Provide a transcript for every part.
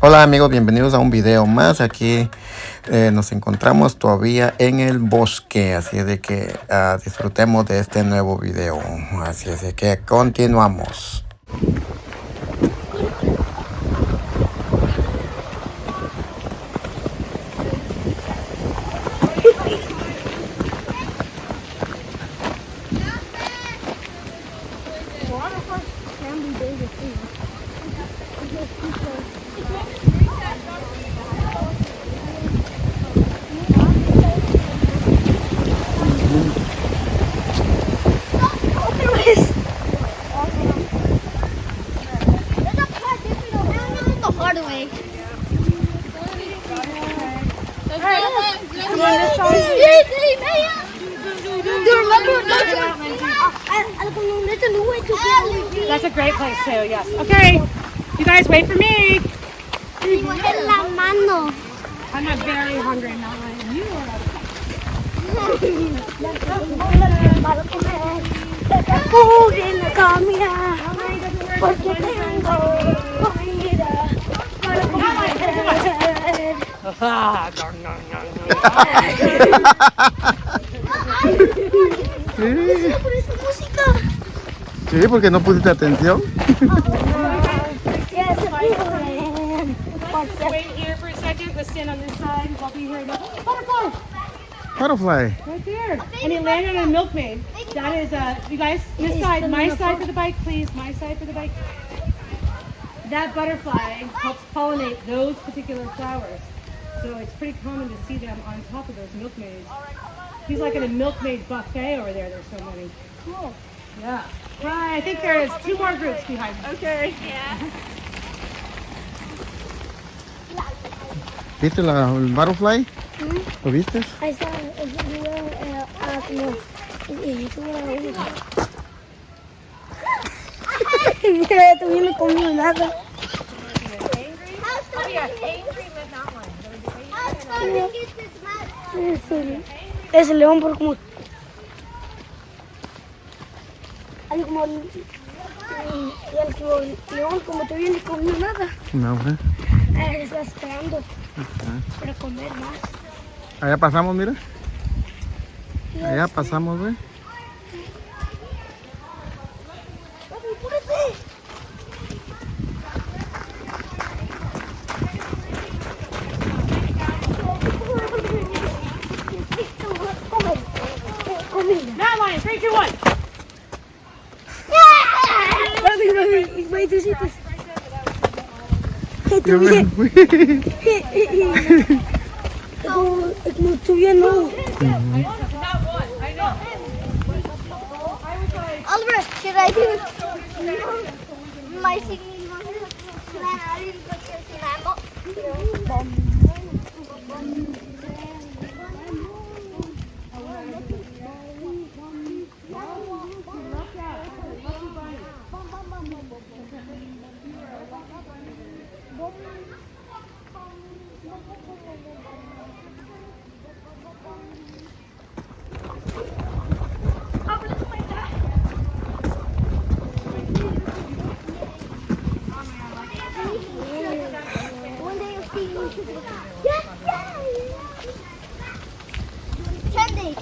Hola amigos, bienvenidos a un video más. Aquí nos encontramos todavía en el bosque, así es de que disfrutemos de este nuevo video. Así es de que continuamos. That's a great place too, yes. Okay, you guys wait for me. I'm not very hungry now. You Sí, porque no pusiste atención. wait here for a second. Let's stand on this side. I'll be here. Butterfly! Butterfly. Right there. And he landed on a milkmaid. That is, you guys, this side. My side for the bike, please. My side for the bike. That butterfly helps pollinate those particular flowers. So it's pretty common to see them on top of those milkmaids. He's like in a milkmaid buffet over there. There's so many. Cool. Yeah. Hi, I think there is 2 more groups behind me. Okay. Yeah. ¿Viste el butterfly? ¿Lo viste? Ahí está, mira, tú vienes conmigo nada. Ese león por como... Ay, como el león como te viene conmigo nada. No, Está esperando para comer más. allá pasamos, mira. Allá pasamos, ve. Now, Lion, 3, 2, 1. Yo me fui. Como tú bien no. Oliver, should I do my singing one? I didn't put this in my book. One day you'll see me. Yes, yes. 10 days.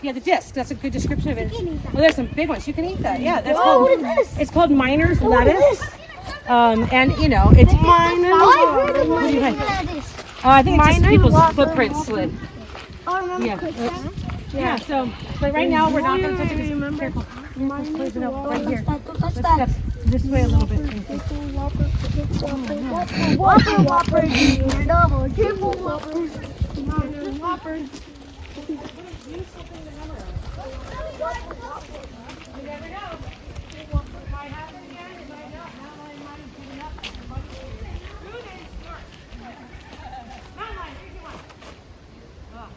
Yeah, the disc. That's a good description of it. Well, there's some big ones. You can eat that. Yeah, that's Oh, called. what is this? It's called miner's What is lettuce. this? And you know, it's Why? What do you think? I think it's just Minor people's walker, footprints walker. slid. Oh, remember Yeah. quicksand? Yeah, so, but right now we're not going to touch it. Just careful. Let's close it up right here. Let's step this way a little bit. Thank you. Whopper, junior, double, triple whopper. Whopper. You never know. It might happen again. It might not. That line might have given up. Good and smart. Mountain line, 3, 2, 1. Oh.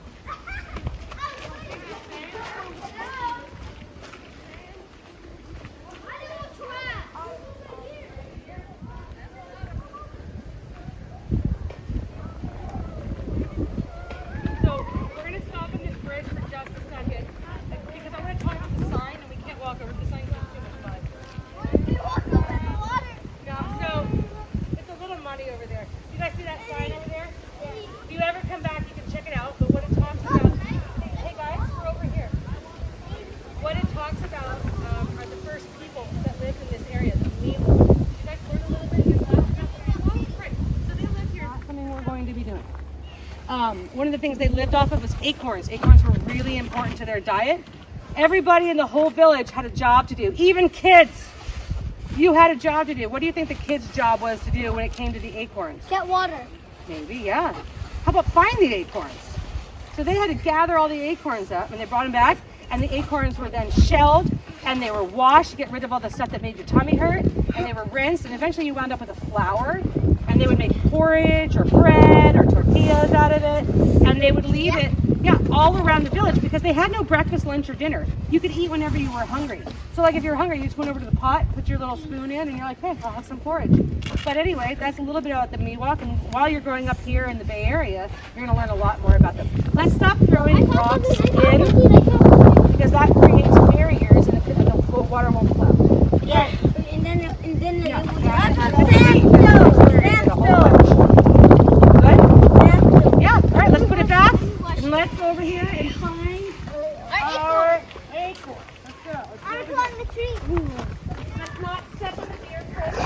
So we're going to stop on this bridge for just a second because I'm going to talk about the sign and we can't walk over the sign because it's too much mud. Yeah, so it's a little muddy over there. You guys see that sign over there? If you ever come back, you can check it out. But what it talks about, hey guys, we're over here. What it talks about are the first people that lived in this area, the Milo. You guys learn a little bit in your class? Great. So they live here. That's something we're going to be doing. One of the things they lived off of was acorns. Acorns were really important to their diet. Everybody in the whole village had a job to do, even kids. You had a job to do. What do you think the kids' job was to do when it came to the acorns? Get water. Maybe, yeah. How about find the acorns? So they had to gather all the acorns up and they brought them back, and the acorns were then shelled and they were washed to get rid of all the stuff that made your tummy hurt, and they were rinsed, and eventually you wound up with a flour, and they would make porridge or bread or tortillas out of it, and they would leave it, all around the village because they had no breakfast, lunch, or dinner. You could eat whenever you were hungry. So like if you're hungry, you just went over to the pot, put your little spoon in, and you're like, hey, I'll have some porridge. But anyway, that's a little bit about the Miwok, and while you're growing up here in the Bay Area, you're going to learn a lot more about them. Let's stop throwing rocks in because that creates barriers and the water won't flow. Yeah. And then Yeah. Good? Yeah. All right, let's put it back. And let's go over here and find our acorn. Let's go. I'm on the tree. Let's not step on the deer first.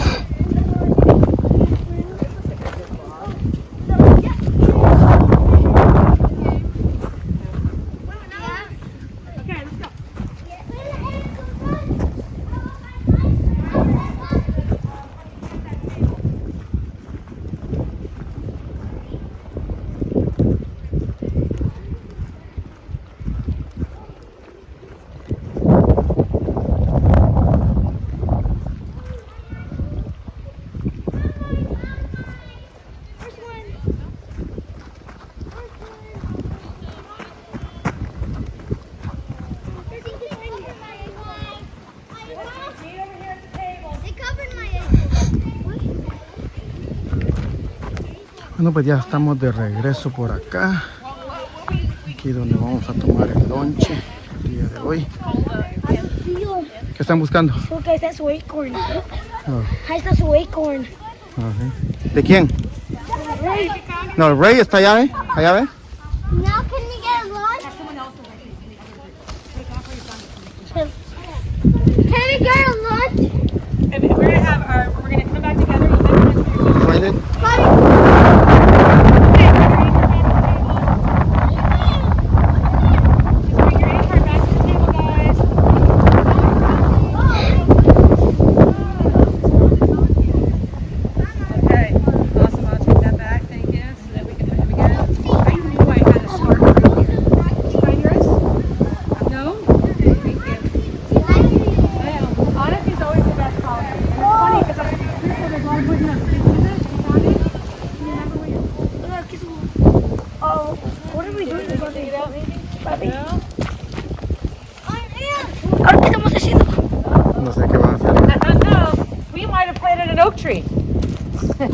Okay, let's go. Meet over here at the table. They covered my Bueno, pues ya estamos de regreso por acá. Aquí donde vamos a tomar el lonche el día de hoy. ¿Qué están buscando? Porque ahí está su acorn. Oh, Ahí está su acorn. ok. ¿De quién? No, el rey está allá, ¿eh? Allá, ¿ves? Now can we get a lunch? Can we get a lunch? And we're gonna come back together. You guys want to do your Right in. Oh, what are we doing? We're going to eat out maybe? Papi. ¿Ahora qué estamos haciendo? No sé qué van a hacer. No, we might have planted an oak tree. All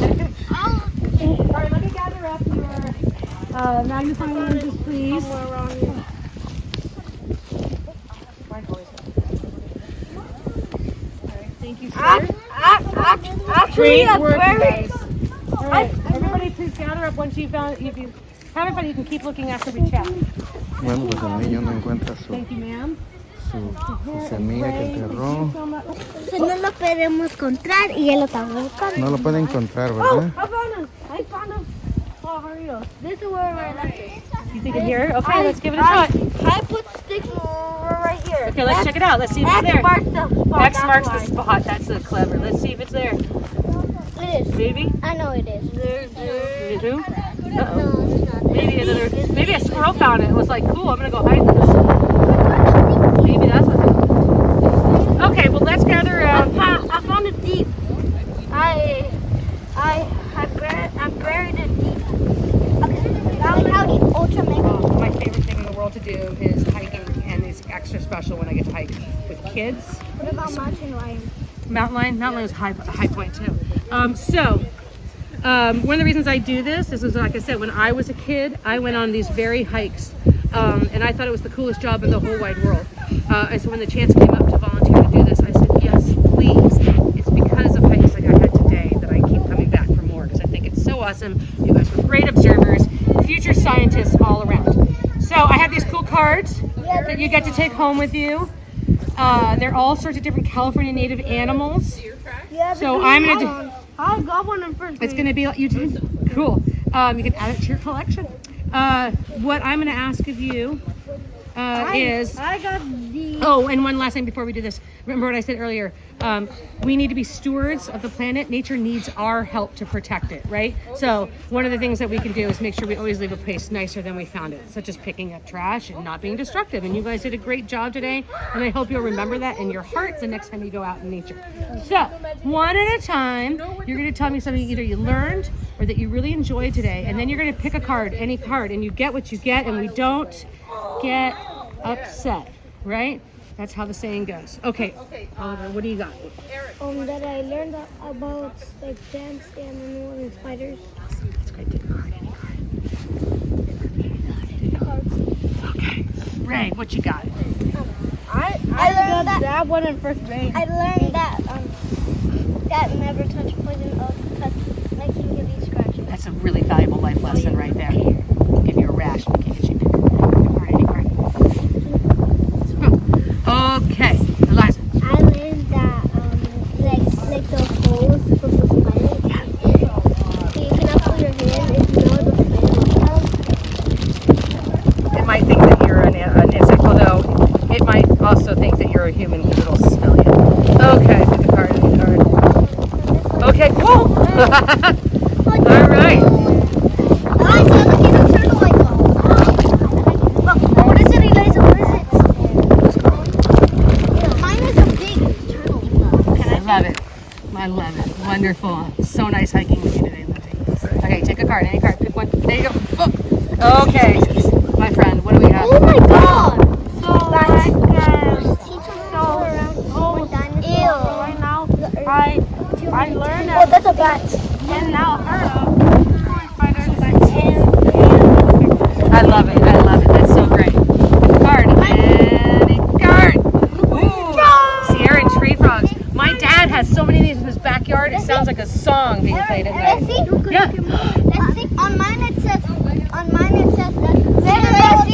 right, let me gather up your magnifying lenses, please. Thank you, sir. Actually, Great work, very... guys. All right, everybody, please gather up once you found. If you haven't found, you can keep looking after we chat. Bueno, pues el niño no encuentra su Thank you, ma'am. semilla que enterró. No lo podemos encontrar y él lo está buscando. No lo puede encontrar, ¿verdad? I found him. I found him. bonito. This is where my left is. You think it's here? Okay, let's give it a shot. I put sticks right here. Okay, let's check it out. Let's see if it's X there. marks the spot. X marks the spot. That's so clever. Let's see if it's there. It is. Maybe? I know it is. You do? Uh-oh. No, it's not. Maybe a squirrel found it and was like, cool, I'm gonna go hide this. Maybe that's what happened. Okay, well let's gather around. I found it deep. I buried it deep. Okay. Howdy, ultra mega. My favorite thing in the world to do is hiking, and it's extra special when I get to hike with kids. What about mountain lion? Mountain lion was a high point too. One of the reasons I do this is like I said, when I was a kid, I went on these very hikes, and I thought it was the coolest job in the whole wide world. And so when the chance came up to volunteer to do this, I said, yes, please. It's because of hikes like I had today that I keep coming back for more, because I think it's so awesome. You guys were great observers, future scientists all around. So I have these cool cards that you get to take home with you. They're all sorts of different California native animals. So I'm gonna do. I got one in first grade. It's gonna be like you did. Cool. You can add it to your collection. What I'm gonna ask of you is. I got the. Oh, and one last thing before we do this. Remember what I said earlier. We need to be stewards of the planet. Nature needs our help to protect it, right? So one of the things that we can do is make sure we always leave a place nicer than we found it, such as picking up trash and not being destructive. And you guys did a great job today, and I hope you'll remember that in your hearts the next time you go out in nature. So one at a time, you're going to tell me something either you learned or that you really enjoyed today, and then you're going to pick a card, any card, and you get what you get, and we don't get upset, right? That's how the saying goes. Okay, Oliver, what do you got? That I learned about like plants and animals and spiders. That's great. Take a card, any card. Okay. Ray, what you got? I learned that one in first grade. I learned that that never touch poison oak because I can give you scratches. That's a really valuable life lesson right there. Give you a rash. We can't get you. Any card. Okay, Eliza. I learned that like the holes from the spider. You can put your hand if you know the snail. It might think that you're an insect, although it might also think that you're a human because it'll smell you. Okay, pick a card, Okay, cool. All right. What is it, Eliza? What is it? Mine is a big turtle. I love it. Wonderful. So nice hiking with you today, Lindsay. Okay, take a card, any card. Pick one. There you go. Oh. Okay, my friend, what do we have? Oh my god! I learned that. Oh, that's a bat. And now I love it. That's so great. Card. Any card. Ooh. Sierra and tree frogs. My dad has so many of these in his backyard. It sounds like a song being played at night. Yeah. Let's see. On mine it says that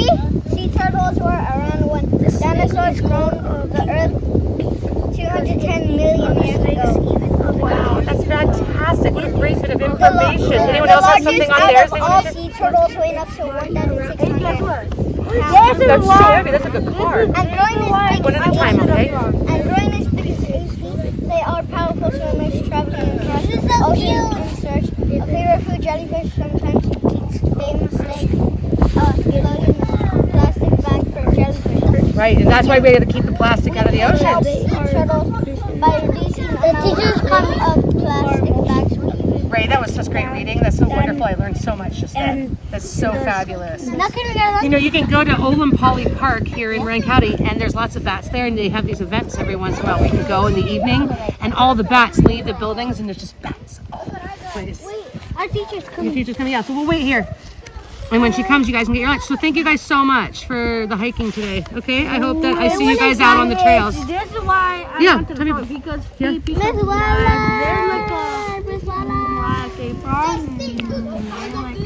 sea turtles were around when dinosaurs roamed the earth 210 million years ago. Wow, that's fantastic. What a great bit of information. Anyone else have something on theirs? All sea turtles weigh up to 1,600 pounds. That's a good card. And growing this big, One at a time, okay? And growing this big species, they are powerful swimmers traveling across oceans in search of favorite food. Jellyfish sometimes eats famous snake, plastic bag for jellyfish. Right, and that's why we have to keep the plastic out of the ocean. By releasing the teachers come of plastic bags. Ray, that was such great reading. That's so wonderful. I learned so much just then. That's so fabulous. You know, you can go to Olampali Park here in Marin County, and there's lots of bats there, and they have these events every once in a while. We can go in the evening, and all the bats leave the buildings, and there's just bats all over the place. Our teacher's coming. Your teacher's coming out, so we'll wait here. And when she comes, you guys can get your lunch. So thank you guys so much for the hiking today. Okay, I hope that I see you guys out on the trails. This is why I Yeah, went to tell the me. park because Yeah. people Miss they're like Miss a frog and they're like a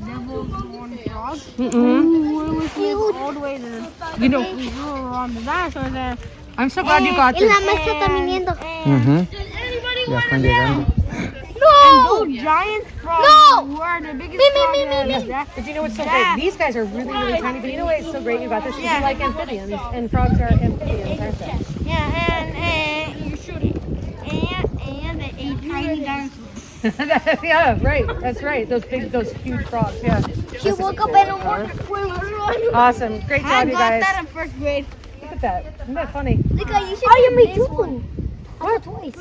devil-born frog. Who was with all the way to You know, we grew around the dinosaur there. I'm so glad you got Y la this. maestra está viniendo. Ya están llegando. No! And those giant frogs No! were the biggest Me. frogs that But you know what's so great? These guys are really, really tiny. But you know what's so great about this? Is Yeah. you like amphibians, and frogs are amphibians, aren't they? Yeah, and you should and they ate tiny dinosaurs. Yeah, right. That's right. Those huge frogs. Yeah. She woke up in a water swimmer. Awesome. Great I job, you got guys. that in first grade. Look at that. Isn't that funny? Look, you should me too. What? Twice.